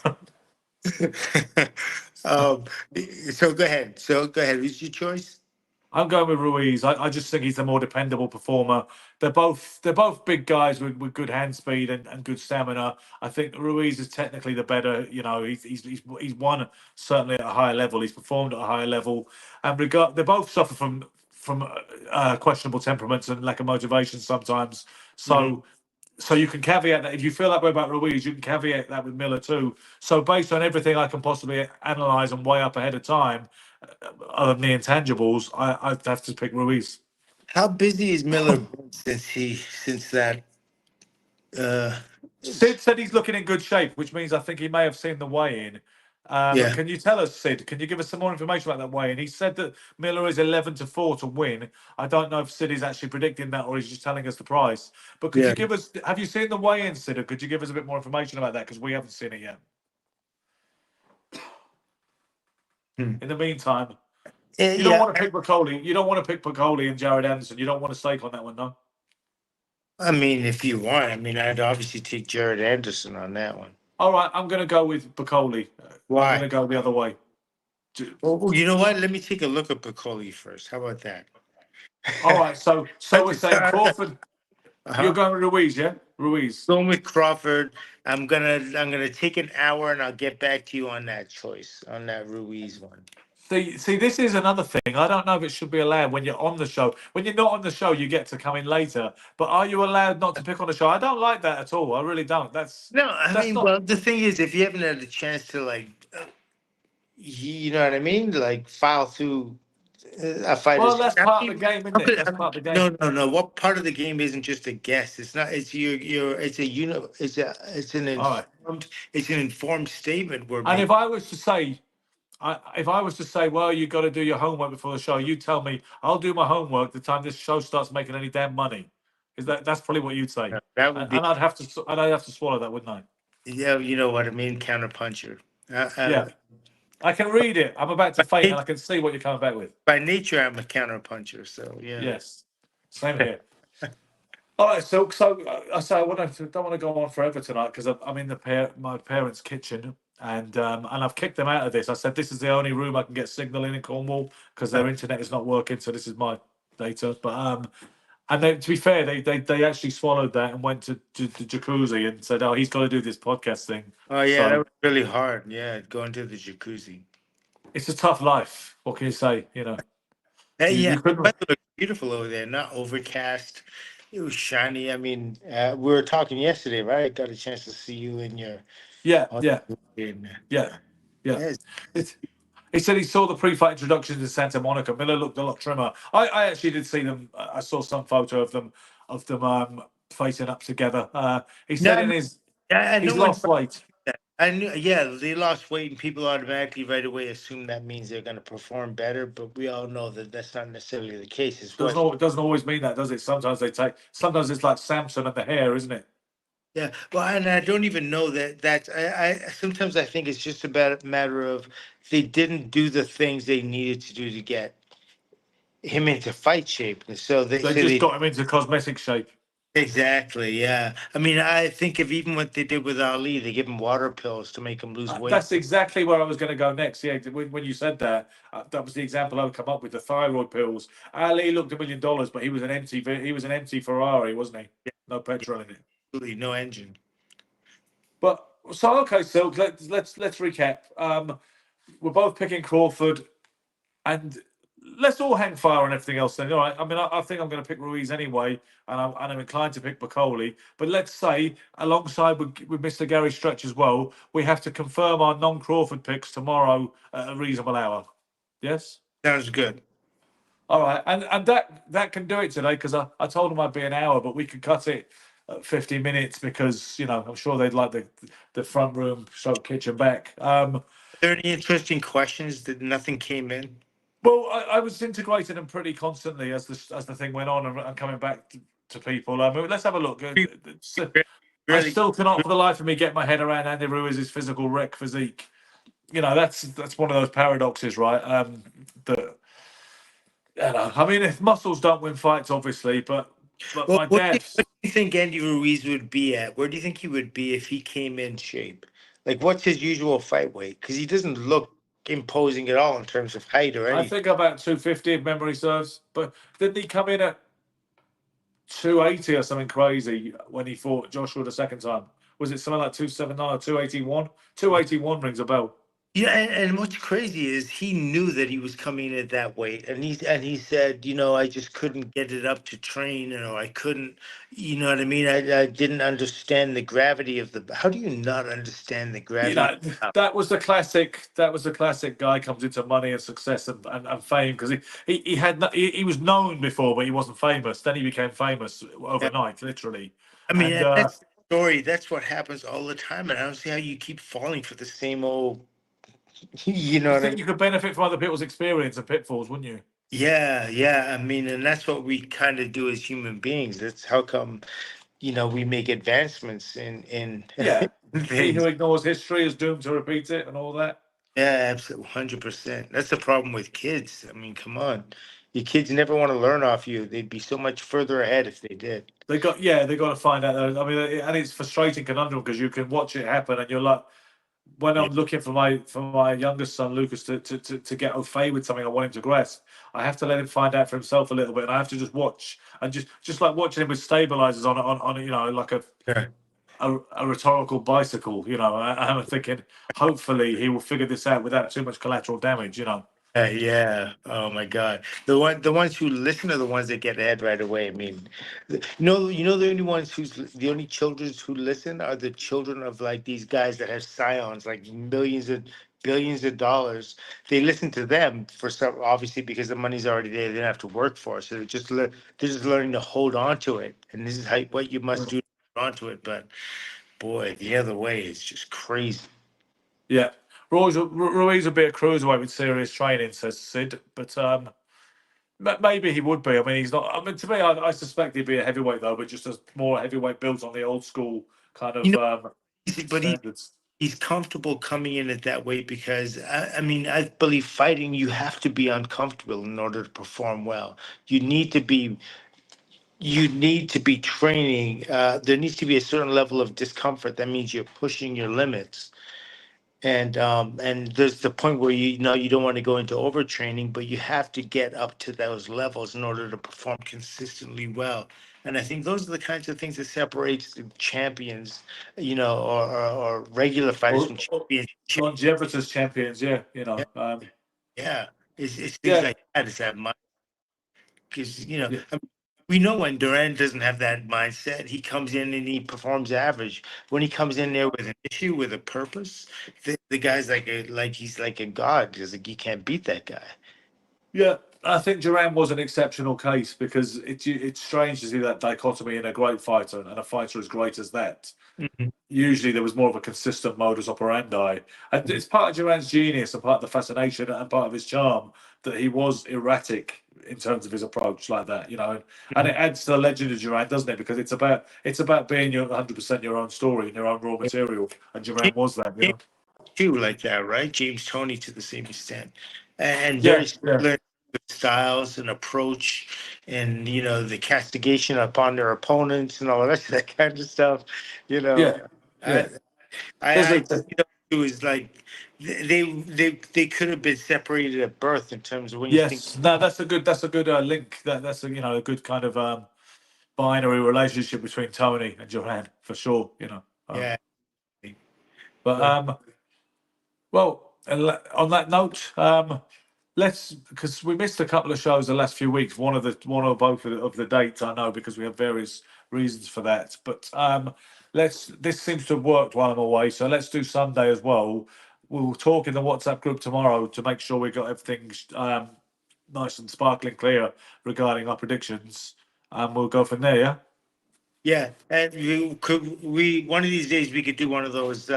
um, so go ahead. Who's your choice? I'm going with Ruiz. I just think he's the more dependable performer. They're both big guys with good hand speed and good stamina. I think Ruiz is technically the better. You know, he's won certainly at a higher level. He's performed at a higher level, and they both suffer from questionable temperaments and lack of motivation sometimes. Mhm. So you can caveat that if you feel that way about Ruiz, you can caveat that with Miller too. So based on everything I can possibly analyze and weigh up ahead of time, other than the intangibles, I'd have to pick Ruiz. How busy is Miller been since that? Uh, Sid said he's looking in good shape, which means I think he may have seen the weigh-in. yeah, Can you tell us, Sid? Can you give us some more information about that weigh-in? He said that Miller is 11-4 to win. I don't know if Sid is actually predicting that or he's just telling us the price. But could yeah. you give us? Have you seen the weigh-in, Sid? Or could you give us a bit more information about that because we haven't seen it yet. Hmm. In the meantime, you don't Yeah. want to pick Piccoli. You don't want to pick Piccoli and Jared Anderson. You don't want to stake on that one, no? I mean, if you want, I mean, I'd obviously take Jared Anderson on that one. All right, I'm going to go with Piccoli. I'm going Why? to go the other way. Well, you know what? Let me take a look at Piccoli first. How about that? All right, so we're saying Crawford. You're Uh-huh. going with Ruiz, yeah? Ruiz. Going with Crawford. I'm gonna take an hour and I'll get back to you on that choice, on that Ruiz one. See, this is another thing. I don't know if it should be allowed when you're on the show. When you're not on the show, you get to come in later. But are you allowed not to pick on the show? I don't like that at all. I really don't. No, I That's mean, not. well, the thing is, if you haven't had a chance to you know what I mean, like file through a Well, fighter's. that's I part of the mean, game, isn't it? That's how part of the no, game. no, no. What part of the game isn't just a guess? It's not. It's your. It's a All right. It's an informed statement we're And making. if I was to say, well, you got to do your homework before the show, you tell me, I'll do my homework the time this show starts making any damn money. That's probably what you'd say, That would and, be. and I'd have to swallow that, wouldn't I? Yeah, you know what I mean. Counterpuncher. Yeah, I can read it. I'm about to faint, and By I can see what you're coming back with. by nature, I'm a counterpuncher. So yeah. Yes, same here. All right, so I don't want to go on forever tonight because I'm in my parents' kitchen and I've kicked them out of this. I said this is the only room I can get signal in Cornwall because their internet is not working. So this is my data. But and then, to be fair, they actually swallowed that and went to the jacuzzi and said, oh, he's got to do this podcast thing. Oh yeah, that So was really hard. Yeah, going to the jacuzzi. it's a tough life. What can you say? Hey, You, yeah, you couldn't. weather looked beautiful over there. Not overcast. It was shiny. I mean, we were talking yesterday, right? Got a chance to see you in your. Yeah, On- yeah, in, yeah, yeah. yes. He said he saw the pre-fight introductions in Santa Monica. Miller looked a lot trimmer. I actually did see them. I saw some photo of them facing up together. He No, said in his I he's know when lost weight. I knew. Yeah, they lost weight, and people automatically right away assume that means they're going to perform better. But we all know that that's not necessarily the case. It's what. Doesn't always mean that, does it? Sometimes it's like Samson and the hair, isn't it? Yeah, well, and I don't even know that. That's I sometimes I think it's just about a matter of they didn't do the things they needed to do to get him into fight shape, and so they They so just they got him into cosmetic shape. exactly, yeah. I mean, I think of even what they did with Ali, they give him water pills to make him lose weight. That's exactly where I was going to go next. Yeah, when you said that, that was the example I would come up with. The thyroid pills. Ali looked $1 million, but he was an empty Ferrari, wasn't he? No petrol in it. Absolutely no engine. But so okay, so let's recap. We're both picking Crawford, and let's all hang fire on everything else. Then, all right. I mean, I think I'm going to pick Ruiz anyway, and I'm inclined to pick Bacoli. But let's say, alongside with Mr. Gary Stretch as well, we have to confirm our non-Crawford picks tomorrow at a reasonable hour. Yes. Sounds good. All right, and that can do it today because I told them I'd be an hour, but we could cut it at 50 minutes because I'm sure they'd like the front room, kitchen back. Are there any interesting questions that nothing came in? Well, I was integrating them pretty constantly as the thing went on and coming back to people. Let's have a look. I Really, still cannot, for the life of me, get my head around Andy Ruiz's physical wreck physique. That's one of those paradoxes, right? That I mean, if muscles don't win fights, obviously, but well, my what do dad. you think Andy Ruiz would be at? Where do you think he would be if he came in shape? Like, what's his usual fight weight? Because he doesn't look imposing at all in terms of height or I anything. think about 250 if memory serves. But didn't he come in at 280 or something crazy when he fought Joshua the second time? Was it something like 279 or 281? 281 rings a bell. Yeah, and what's crazy is he knew that he was coming in at that weight, and he said, I just couldn't get it up to train, I couldn't, you know what I mean? I didn't understand the gravity of the. How do you not understand the You gravity? know, that was the classic. That was the classic guy comes into money and success and fame because he was known before, but he wasn't famous. Then he became famous overnight, literally. I mean, And that's the story. That's what happens all the time, and I don't see how you keep falling for the same old. You know you what I think mean? you could benefit from other people's experience and pitfalls, wouldn't you? Yeah, yeah. I mean, and that's what we kind of do as human beings. That's how come, we make advancements in Yeah. He who things. ignores history is doomed to repeat it and all that. Yeah, absolutely, 100%. That's the problem with kids. I mean, come on, your kids never want to learn off you. They'd be so much further ahead if they did. They got to find out. I mean, and it's frustrating conundrum because you can watch it happen, and you're like, when Yeah, I'm looking for my youngest son Lucas to get au fait with something I want him to grasp, I have to let him find out for himself a little bit, and I have to just watch and just like watching him with stabilizers on like sure. a rhetorical bicycle. I'm thinking hopefully he will figure this out without too much collateral damage. Yeah. Oh my God. The ones who listen are the ones that get ahead right away. I mean, the only ones the only children who listen are the children of like these guys that have scions, like millions of billions of dollars. They listen to them for some, obviously because the money's already there. They don't have to work for it. So they're just learning to hold on to it. And this is what you must do to hold on to it. But boy, the other way is just crazy. Yeah. Ruiz would be a cruiserweight with serious training, says Sid. But maybe he would be. I mean, he's not. I mean, to me, I suspect he'd be a heavyweight though, but just as more heavyweight built on the old school kind You of know, but standards. he's comfortable coming in at that weight because I mean I believe fighting you have to be uncomfortable in order to perform well. You need to be you need to be training. There needs to be a certain level of discomfort. That means you're pushing your limits. And there's the point where you don't want to go into overtraining, but you have to get up to those levels in order to perform consistently well. And I think those are the kinds of things that separates the champions, or regular fighters Or, from or champions. longevitous champions, yeah. Yeah, yeah. It's things Yeah, like that. It's that mind because yeah, we know when Duran doesn't have that mindset, he comes in and he performs average. When he comes in there with an issue, with a purpose, the guy's like he's like a god because like, you can't beat that guy. yeah. I think Duran was an exceptional case because it's strange to see that dichotomy in a great fighter and a fighter as great as that. Mhm. Usually there was more of a consistent modus operandi. And it's part of Duran's genius and part of the fascination and part of his charm that he was erratic in terms of his approach like that, and it adds to the legend of Duran, doesn't it? Because it's about being your 100% your own story and your own raw material, and Duran was that, James too, like that, right? James Tony to the same extent, and very Yeah, yeah, similar styles and approach, and the castigation upon their opponents and all of that kind of stuff. You know, yeah, I, yeah. There's I a see those two as like they could have been separated at birth in terms of when you think, yes, no, that's a good link. That's a good kind of binary relationship between Tony and Duran for sure. yeah, But but well, on that note, let's because we missed a couple of shows the last few weeks. One or both of the dates I know because we have various reasons for that. But this seems to have worked while I'm away, so let's do Sunday as well. We'll talk in the WhatsApp group tomorrow to make sure we got everything nice and sparkling clear regarding our predictions, and we'll go from there. Yeah. yeah, and we one of these days we could do one of those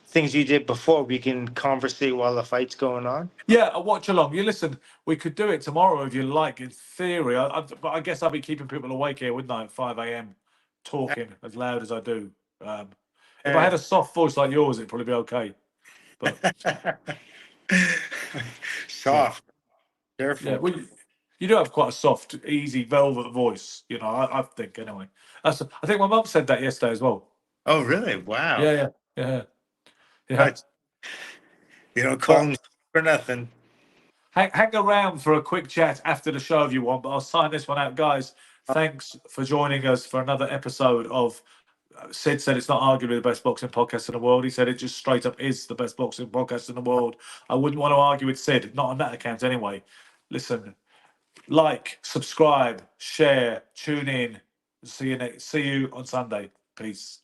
things you did before. We can conversate while the fight's going on. Yeah, a watch along. You listen. We could do it tomorrow if you like. In theory, but I guess I'll be keeping people awake here, wouldn't I? At 5 a.m., talking as loud as I do. If I Uh, had a soft voice like yours, it'd probably be okay. But yeah, Soft, yeah. careful. Well, you do have quite a soft, easy, velvet voice. I think anyway. I think my mum said that yesterday as well. Oh, really? Wow. Yeah, yeah, yeah. Yeah. You don't call him for nothing. Hang around for a quick chat after the show if you want, but I'll sign this one out. Guys, thanks for joining us for another episode of Sid said it's not arguably the best boxing podcast in the world. He said it just straight up is the best boxing podcast in the world. I wouldn't want to argue with Sid, not on that account anyway. Listen, like, subscribe, share, tune in. See you on Sunday. Peace.